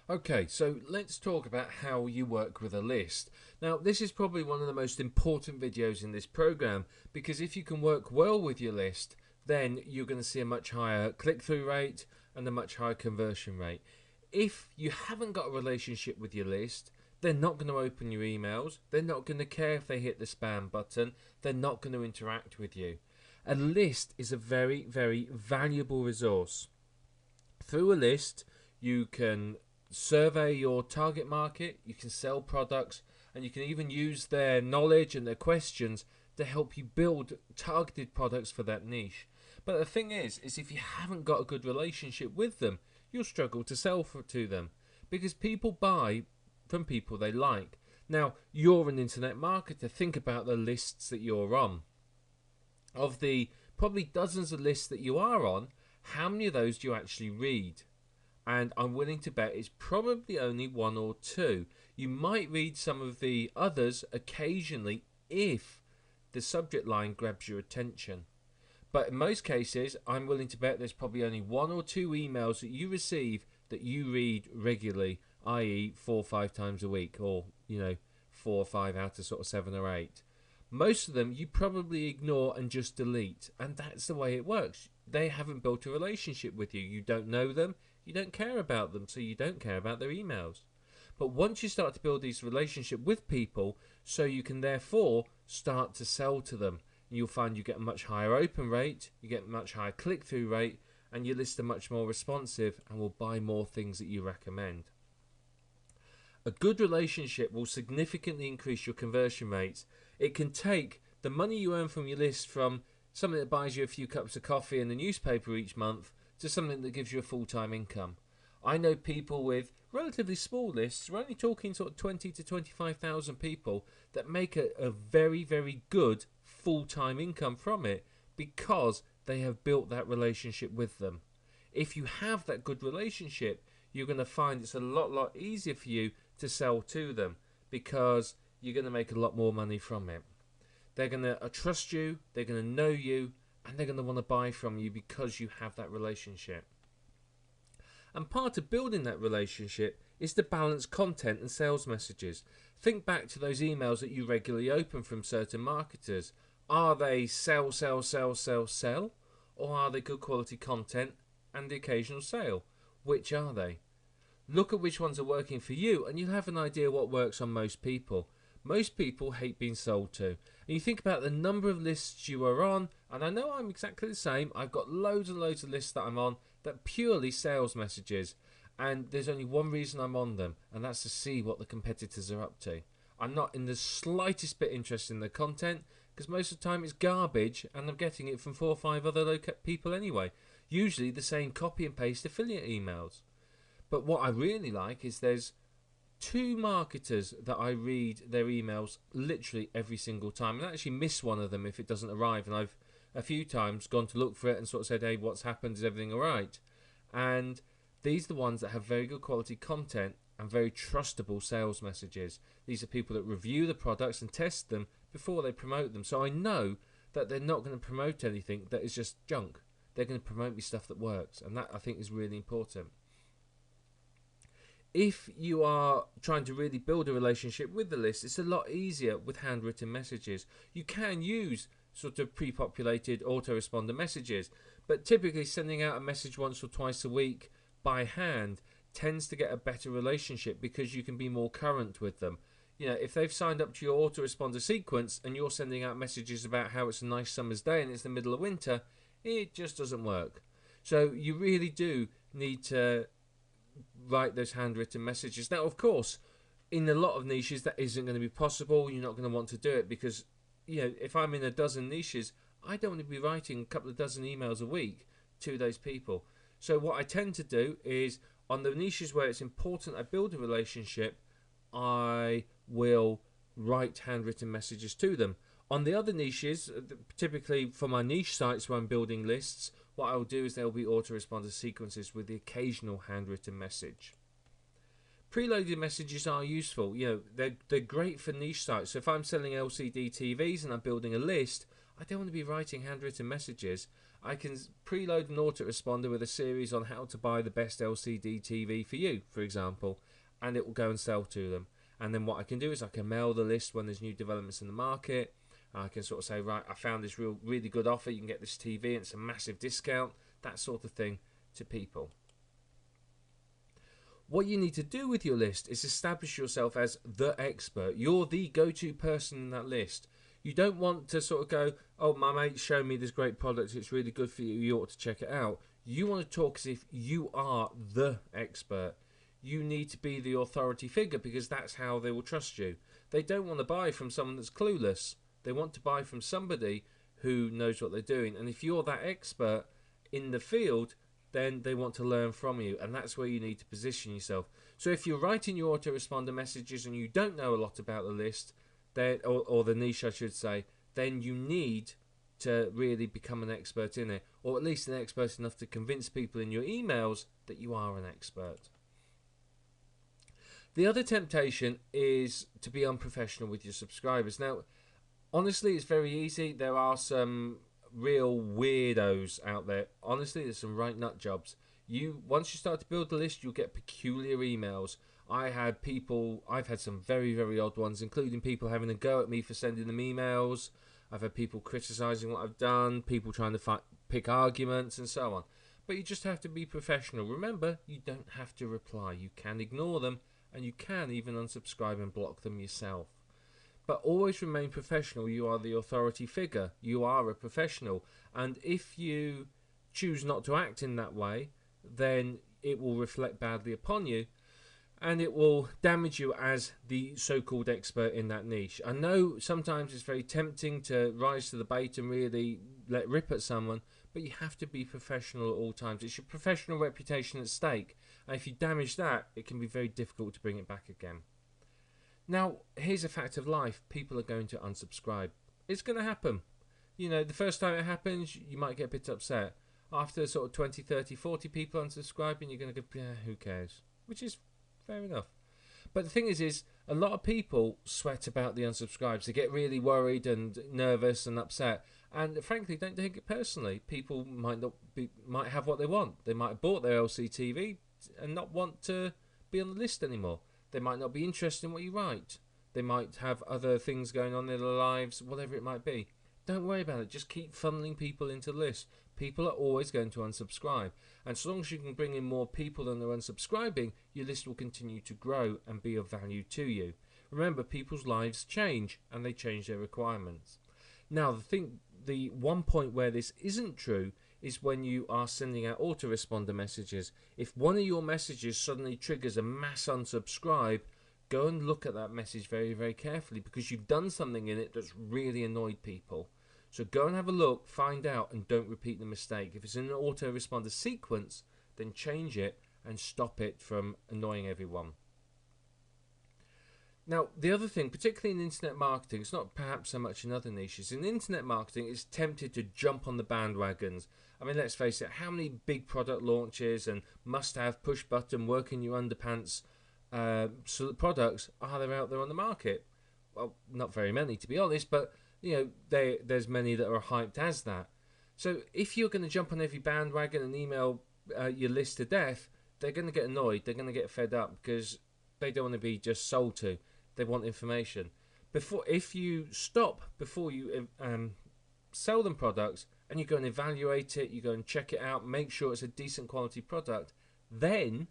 Okay, so let's talk about how you work with a list. Now, this is probably one of the most important videos in this program because if you can work well with your list, then you're going to see a much higher click-through rate and a much higher conversion rate. If you haven't got a relationship with your list, they're not going to open your emails, they're not going to care if they hit the spam button, they're not going to interact with you. A list is a very, very valuable resource. Through a list, you can survey your target market, you can sell products, and you can even use their knowledge and their questions to help you build targeted products for that niche. But the thing is if you haven't got a good relationship with them, you'll struggle to sell to them because people buy from people they like. Now, you're an internet marketer. Think about the lists that you're on. Of the probably dozens of lists that you are on, how many of those do you actually read? And I'm willing to bet it's probably only one or two. You might read some of the others occasionally if the subject line grabs your attention. But in most cases, I'm willing to bet there's probably only one or two emails that you receive that you read regularly, i.e., 4 or 5 times a week, or 4 or 5 out of sort of 7 or 8. Most of them you probably ignore and just delete, and that's the way it works. They haven't built a relationship with you. You don't know them, you don't care about them, so you don't care about their emails. But once you start to build these relationships with people, so you can therefore start to sell to them, you'll find you get a much higher open rate, you get a much higher click-through rate, and your lists are much more responsive and will buy more things that you recommend. A good relationship will significantly increase your conversion rates. It can take the money you earn from your list from something that buys you a few cups of coffee and a newspaper each month to something that gives you a full-time income. I know people with relatively small lists, we're only talking sort of 20 to 25,000 people, that make a very, very good full-time income from it because they have built that relationship with them. If you have that good relationship, you're going to find it's a lot easier for you to sell to them because you're going to make a lot more money from it. They're going to trust you, they're going to know you, and they're going to want to buy from you because you have that relationship. And part of building that relationship is to balance content and sales messages. Think back to those emails that you regularly open from certain marketers. Are they sell, sell, sell, sell, sell? Or are they good quality content and the occasional sale? Which are they? Look at which ones are working for you and you'll have an idea what works on most people. Most people hate being sold to. And you think about the number of lists you are on, and I know I'm exactly the same. I've got loads and loads of lists that I'm on that purely sales messages. And there's only one reason I'm on them, and that's to see what the competitors are up to. I'm not in the slightest bit interested in the content, because most of the time it's garbage, and I'm getting it from 4 or 5 other people anyway. Usually the same copy and paste affiliate emails. But what I really like is there's 2 marketers that I read their emails literally every single time, and I actually miss one of them if it doesn't arrive, and I've a few times gone to look for it and sort of said, hey, what's happened, is everything alright? And these are the ones that have very good quality content and very trustable sales messages. These are people that review the products and test them before they promote them, so I know that they're not going to promote anything that is just junk. They're going to promote me stuff that works, and that I think is really important. If you are trying to really build a relationship with the list, it's a lot easier with handwritten messages. You can use sort of pre-populated autoresponder messages, but typically sending out a message once or twice a week by hand tends to get a better relationship because you can be more current with them. If they've signed up to your autoresponder sequence and you're sending out messages about how it's a nice summer's day and it's the middle of winter, it just doesn't work. So you really do need to write those handwritten messages. Now, of course, in a lot of niches that isn't going to be possible. You're not going to want to do it because, if I'm in a dozen niches, I don't want to be writing a couple of dozen emails a week to those people. So what I tend to do is on the niches where it's important I build a relationship, I will write handwritten messages to them. On the other niches, typically for my niche sites where I'm building lists, what I'll do is there'll be autoresponder sequences with the occasional handwritten message. Preloaded messages are useful. They're great for niche sites. So if I'm selling LCD TVs and I'm building a list, I don't want to be writing handwritten messages. I can preload an autoresponder with a series on how to buy the best LCD TV for you, for example, and it will go and sell to them. And then what I can do is I can mail the list when there's new developments in the market. I can sort of say, right, I found this really good offer. You can get this TV and it's a massive discount, that sort of thing to people. What you need to do with your list is establish yourself as the expert. You're the go-to person in that list. You don't want to sort of go, oh, my mate showed me this great product, it's really good for you, you ought to check it out. You want to talk as if you are the expert. You need to be the authority figure because that's how they will trust you. They don't want to buy from someone that's clueless. They want to buy from somebody who knows what they're doing. And if you're that expert in the field, then they want to learn from you, and that's where you need to position yourself. So if you're writing your autoresponder messages and you don't know a lot about the list, then, or the niche I should say, then you need to really become an expert in it, or at least an expert enough to convince people in your emails that you are an expert. The other temptation is to be unprofessional with your subscribers. Now, honestly, it's very easy. There are some real weirdos out there. Honestly, there's some right nut jobs. Once you start to build the list, you'll get peculiar emails. I've had some very, very odd ones, including people having a go at me for sending them emails. I've had people criticizing what I've done, people trying to pick arguments and so on. But you just have to be professional. Remember, you don't have to reply. You can ignore them, and you can even unsubscribe and block them yourself. But always remain professional. You are the authority figure. You are a professional. And if you choose not to act in that way, then it will reflect badly upon you. And it will damage you as the so-called expert in that niche. I know sometimes it's very tempting to rise to the bait and really let rip at someone, but you have to be professional at all times. It's your professional reputation at stake. And if you damage that, it can be very difficult to bring it back again. Now, here's a fact of life. People are going to unsubscribe. It's going to happen. You know, the first time it happens, you might get a bit upset. After sort of 20, 30, 40 people unsubscribing, you're going to go, yeah, who cares? Which is fair enough. But the thing is a lot of people sweat about the unsubscribes. They get really worried and nervous and upset. And frankly, don't take it personally. People might have what they want. They might have bought their LCTV and not want to be on the list anymore. They might not be interested in what you write. They might have other things going on in their lives, whatever it might be. Don't worry about it. Just keep funneling people into the list. People are always going to unsubscribe. And so long as you can bring in more people than are unsubscribing, your list will continue to grow and be of value to you. Remember, people's lives change and they change their requirements. Now, the one point where this isn't true is when you are sending out autoresponder messages. If one of your messages suddenly triggers a mass unsubscribe, go and look at that message very, very carefully because you've done something in it that's really annoyed people. So go and have a look, find out, and don't repeat the mistake. If it's in an autoresponder sequence, then change it and stop it from annoying everyone. Now, the other thing, particularly in internet marketing, it's not perhaps so much in other niches. In internet marketing, it's tempted to jump on the bandwagons. I mean, let's face it, how many big product launches and must-have, push-button, work-in-your-underpants products are there out there on the market? Well, not very many, to be honest, but you know, there's many that are hyped as that. So if you're going to jump on every bandwagon and email your list to death, they're going to get annoyed. They're going to get fed up because they don't want to be just sold to. They want information. If you stop before you sell them products and you go and evaluate it, you go and check it out, make sure it's a decent quality product, then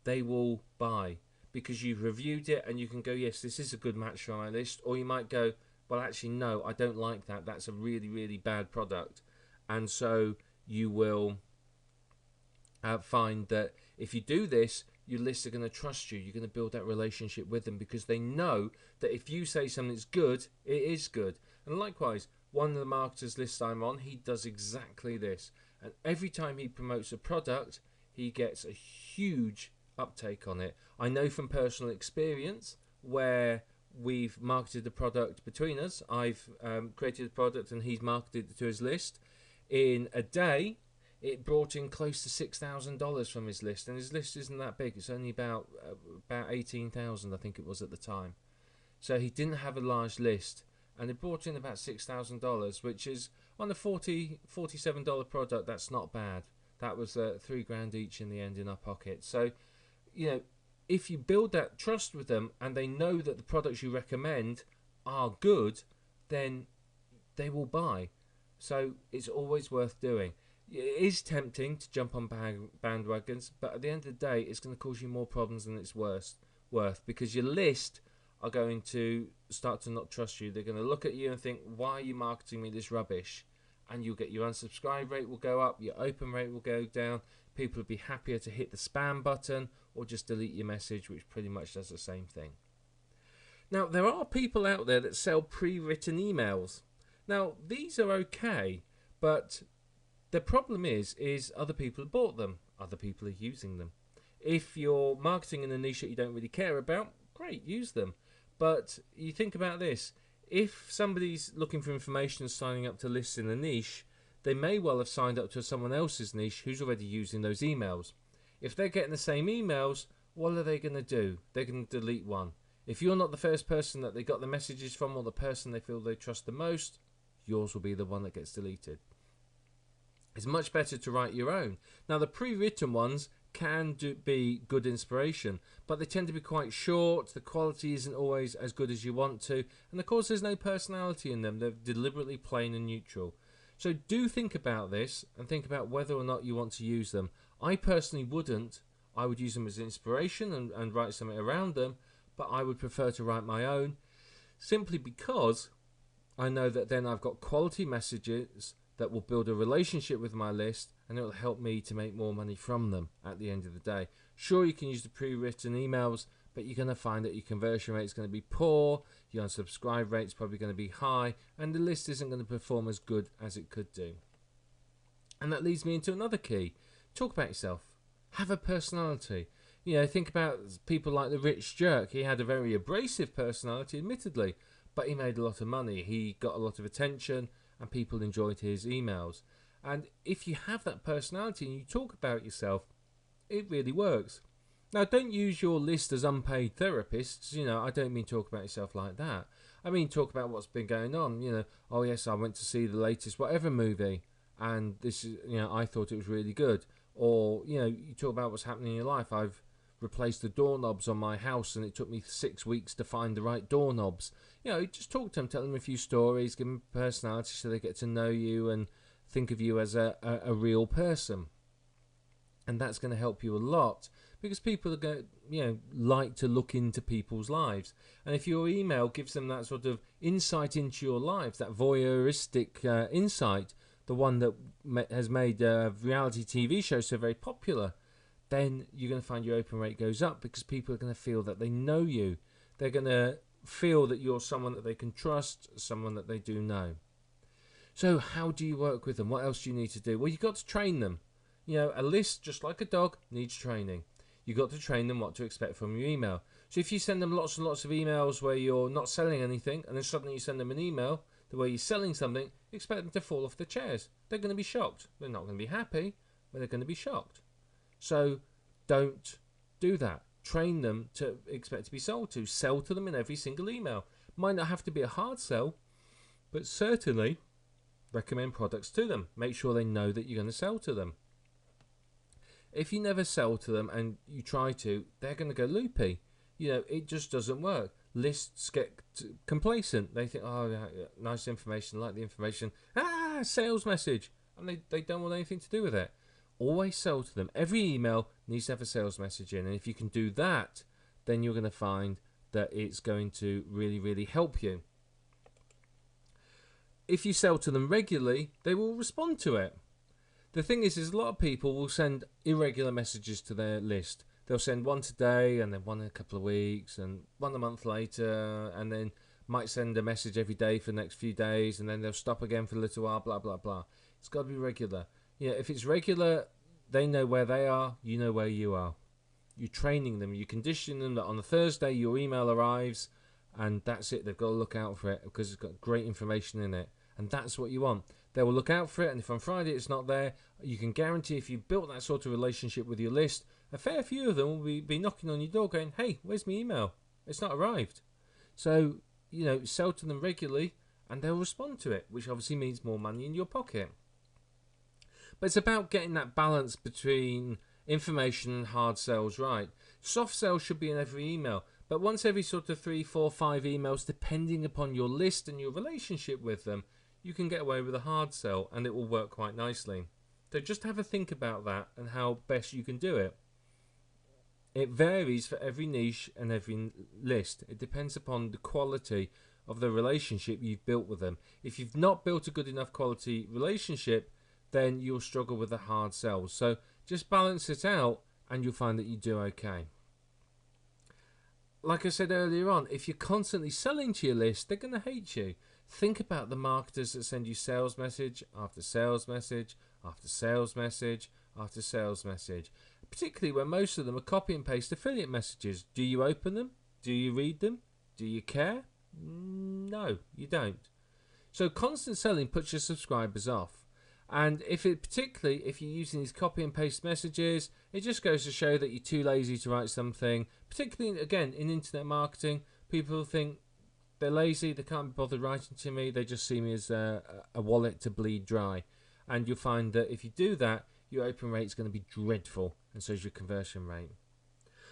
they will buy because you've reviewed it and you can go, yes, this is a good match for my list. Or you might go, well, actually, no, I don't like that. That's a really, really bad product. And so you will find that if you do this, your lists are going to trust you. You're going to build that relationship with them because they know that if you say something's good, it is good. And likewise, one of the marketers' lists I'm on, he does exactly this. And every time he promotes a product, he gets a huge uptake on it. I know from personal experience where we've marketed the product between us. I've created a product and he's marketed it to his list. In a day, it brought in close to $6,000 from his list, and his list isn't that big. It's only about 18,000, I think it was at the time. So he didn't have a large list, and it brought in about $6,000, which is On a $47 product, that's not bad. That was $3,000 each in the end in our pocket. So, if you build that trust with them and they know that the products you recommend are good, then they will buy. So it's always worth doing. It is tempting to jump on bandwagons, but at the end of the day, it's going to cause you more problems than it's worth, because your list are going to start to not trust you. They're going to look at you and think, why are you marketing me this rubbish? And you'll get your unsubscribe rate will go up, your open rate will go down. People will be happier to hit the spam button or just delete your message, which pretty much does the same thing. Now, there are people out there that sell pre-written emails. Now, these are okay, but the problem is other people have bought them. Other people are using them. If you're marketing in a niche that you don't really care about, great, use them. But you think about this. If somebody's looking for information and signing up to lists in a niche, they may well have signed up to someone else's niche who's already using those emails. If they're getting the same emails, what are they going to do? They're going to delete one. If you're not the first person that they got the messages from or the person they feel they trust the most, yours will be the one that gets deleted. It's much better to write your own. Now, the pre-written ones can be good inspiration, but they tend to be quite short. The quality isn't always as good as you want to, and of course there's no personality in them. They're deliberately plain and neutral. So do think about this and think about whether or not you want to use them. I personally wouldn't. I would use them as inspiration and write something around them, but I would prefer to write my own, simply because I know that then I've got quality messages that will build a relationship with my list, and it will help me to make more money from them at the end of the day. Sure, you can use the pre-written emails, but you're going to find that your conversion rate is going to be poor, your unsubscribe rate is probably going to be high, and the list isn't going to perform as good as it could do. And that leads me into another key. Talk about yourself. Have a personality. Think about people like the Rich Jerk. He had a very abrasive personality, admittedly, but he made a lot of money. He got a lot of attention, and people enjoyed his emails. And if you have that personality and you talk about yourself, it really works. Now, don't use your list as unpaid therapists. I don't mean talk about yourself like that. I mean talk about what's been going on. Oh yes, I went to see the latest whatever movie, and this is, I thought it was really good. Or, you talk about what's happening in your life. I've replaced the doorknobs on my house, and it took me 6 weeks to find the right doorknobs. Just talk to them, tell them a few stories, give them personality so they get to know you and think of you as a real person. And that's going to help you a lot, because people are going to, like to look into people's lives. And if your email gives them that sort of insight into your lives, that voyeuristic insight, the one that has made reality TV shows so very popular, then you're going to find your open rate goes up, because people are going to feel that they know you. They're going to feel that you're someone that they can trust, someone that they do know. So how do you work with them? What else do you need to do? Well, you've got to train them. A list, just like a dog, needs training. You've got to train them what to expect from your email. So if you send them lots and lots of emails where you're not selling anything, and then suddenly you send them an email the way you're selling something, expect them to fall off the chairs. They're going to be shocked. They're not going to be happy, but they're going to be shocked. So don't do that. Train them to expect to be sold to. Sell to them in every single email. Might not have to be a hard sell, but certainly recommend products to them. Make sure they know that you're going to sell to them. If you never sell to them and you try to, they're going to go loopy. It just doesn't work. Lists get complacent. They think, oh, yeah, nice information, like the information. Sales message. And they don't want anything to do with it. Always sell to them. Every email needs to have a sales message in. And if you can do that, then you're going to find that it's going to really, really help you. If you sell to them regularly, they will respond to it. The thing is a lot of people will send irregular messages to their list. They'll send one today, and then one in a couple of weeks, and one a month later, and then might send a message every day for the next few days, and then they'll stop again for a little while, blah, blah, blah. It's got to be regular. If it's regular, they know where they are, you know where you are. You're training them, you condition them that on a Thursday your email arrives, and that's it. They've got to look out for it because it's got great information in it, and that's what you want. They will look out for it, and if on Friday it's not there, you can guarantee if you built that sort of relationship with your list, a fair few of them will be knocking on your door going, hey, where's my email? It's not arrived. So, sell to them regularly, and they'll respond to it, which obviously means more money in your pocket. But it's about getting that balance between information and hard sales right. Soft sales should be in every email, but once every sort of 3, 4, 5 emails, depending upon your list and your relationship with them, you can get away with a hard sell, and it will work quite nicely. So just have a think about that and how best you can do it. It varies for every niche and every list. It depends upon the quality of the relationship you've built with them. If you've not built a good enough quality relationship, then you'll struggle with the hard sells. So just balance it out and you'll find that you do okay. Like I said earlier on, if you're constantly selling to your list, they're going to hate you. Think about the marketers that send you sales message after sales message after sales message after sales message, particularly when most of them are copy and paste affiliate messages. Do you open them? Do you read them? Do you care? No, you don't. So constant selling puts your subscribers off. And particularly if you're using these copy and paste messages, it just goes to show that you're too lazy to write something. Particularly, again, in internet marketing, people think they're lazy, they can't be bothered writing to me, they just see me as a wallet to bleed dry. And you'll find that if you do that, your open rate is going to be dreadful, and so is your conversion rate.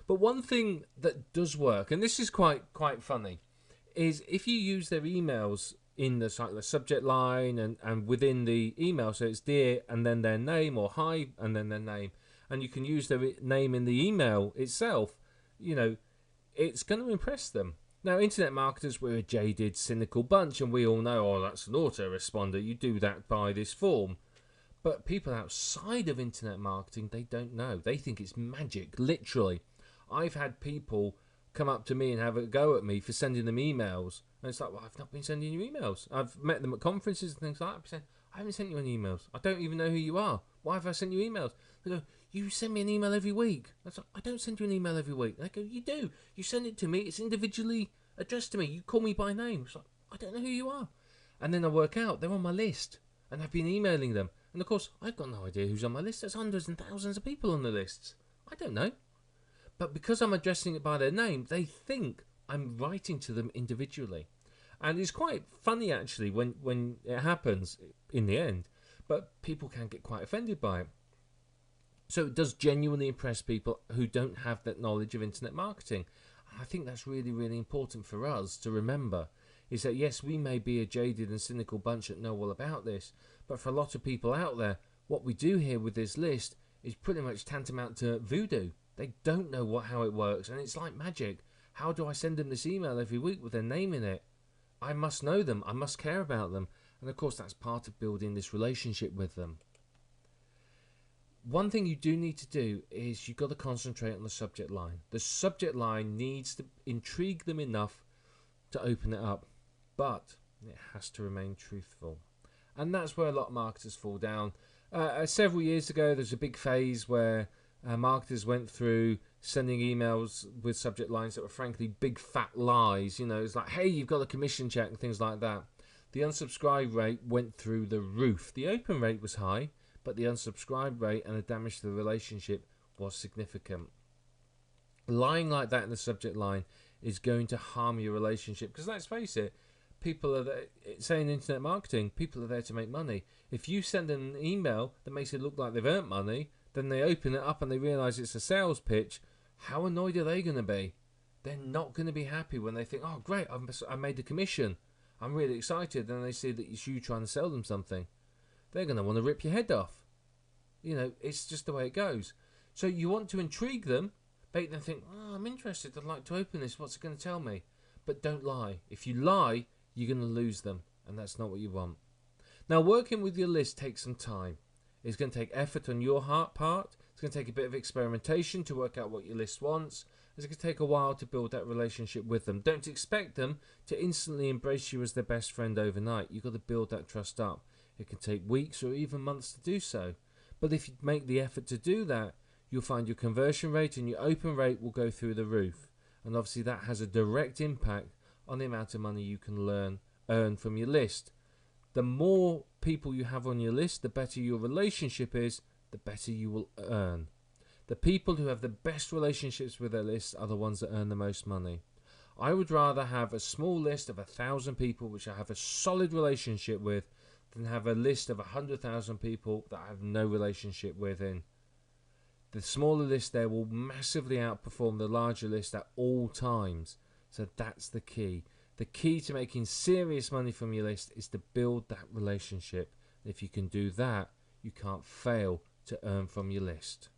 But one thing that does work, and this is quite funny, is if you use their emails in the subject line and within the email, so it's dear and then their name, or hi and then their name, and you can use their name in the email itself, it's going to impress them. Now, internet marketers, we're a jaded, cynical bunch, and we all know, oh, that's an autoresponder, you do that by this form. But people outside of internet marketing, they don't know. They think it's magic, literally. I've had people come up to me and have a go at me for sending them emails. And it's like, well, I've not been sending you emails. I've met them at conferences and things like that. Saying, I haven't sent you any emails. I don't even know who you are. Why have I sent you emails? They go, you send me an email every week. I was like, I don't send you an email every week. And I go, you do. You send it to me. It's individually addressed to me. You call me by name. It's like, I don't know who you are. And then I work out they're on my list. And I've been emailing them. And of course, I've got no idea who's on my list. There's hundreds and thousands of people on the lists. I don't know. But because I'm addressing it by their name, they think I'm writing to them individually. And it's quite funny, actually, when it happens in the end. But people can get quite offended by it. So it does genuinely impress people who don't have that knowledge of internet marketing. And I think that's really, really important for us to remember. Is that, yes, we may be a jaded and cynical bunch that know all about this. But for a lot of people out there, what we do here with this list is pretty much tantamount to voodoo. They don't know how it works, and it's like magic. How do I send them this email every week with their name in it? I must know them. I must care about them. And of course, that's part of building this relationship with them. One thing you do need to do is you've got to concentrate on the subject line. The subject line needs to intrigue them enough to open it up, but it has to remain truthful. And that's where a lot of marketers fall down. Several years ago, there's a big phase where marketers went through sending emails with subject lines that were frankly big fat lies. It's like, hey, you've got a commission check and things like that. The unsubscribe rate went through the roof. The open rate was high, but the unsubscribe rate and the damage to the relationship was significant. Lying like that in the subject line is going to harm your relationship, because let's face it, people are there, saying internet marketing, people are there to make money. If you send an email that makes it look like they've earned money, then they open it up and they realise it's a sales pitch, how annoyed are they going to be? They're not going to be happy when they think, oh great, I made the commission, I'm really excited, and they see that it's you trying to sell them something. They're going to want to rip your head off. It's just the way it goes. So you want to intrigue them, make them think, oh, I'm interested, I'd like to open this, what's it going to tell me? But don't lie. If you lie, you're going to lose them, and that's not what you want. Now, working with your list takes some time. It's going to take effort on your part. It's going to take a bit of experimentation to work out what your list wants. It's going to take a while to build that relationship with them. Don't expect them to instantly embrace you as their best friend overnight. You've got to build that trust up. It can take weeks or even months to do so. But if you make the effort to do that, you'll find your conversion rate and your open rate will go through the roof. And obviously that has a direct impact on the amount of money you can earn from your list. The more people you have on your list, the better your relationship is, the better you will earn. The people who have the best relationships with their list are the ones that earn the most money. I would rather have a small list of 1,000 people which I have a solid relationship with than have a list of 100,000 people that I have no relationship with. In the smaller list there will massively outperform the larger list at all times. So that's the key. The key to making serious money from your list is to build that relationship. If you can do that, you can't fail to earn from your list.